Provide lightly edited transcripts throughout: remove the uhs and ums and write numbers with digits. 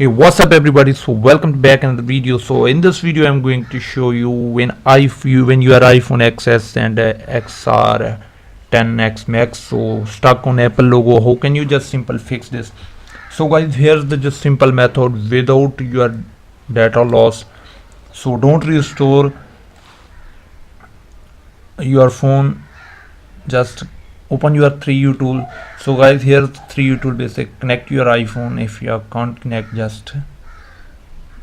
Hey, what's up everybody? So welcome back in the video. So in this video I'm going to show you when your iPhone XS and XR 10X Max so stuck on Apple logo, how can you just simple fix this? So guys, here's the just simple method without your data loss. So don't restore your phone, just open your 3U tool. So guys, here's 3U tool basic. Connect your iPhone. If you can't connect, just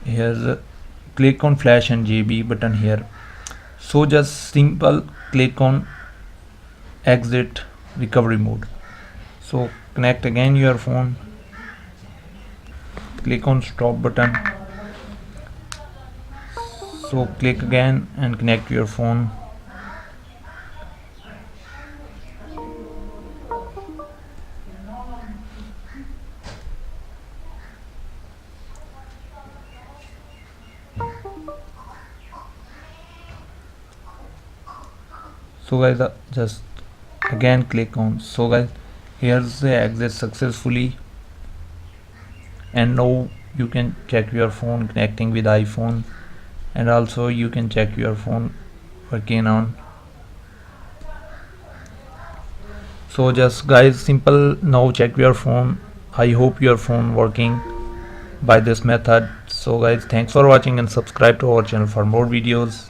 here's click on flash and JB button here. So just simple click on exit recovery mode. So connect again your phone, click on stop button. So click again and connect your phone. So guys, just again click on. So guys, here's the exit successfully, and now you can check your phone connecting with iPhone, and also you can check your phone working on. So just guys, simple, now check your phone. I hope your phone working by this method. So guys, thanks for watching and subscribe to our channel for more videos.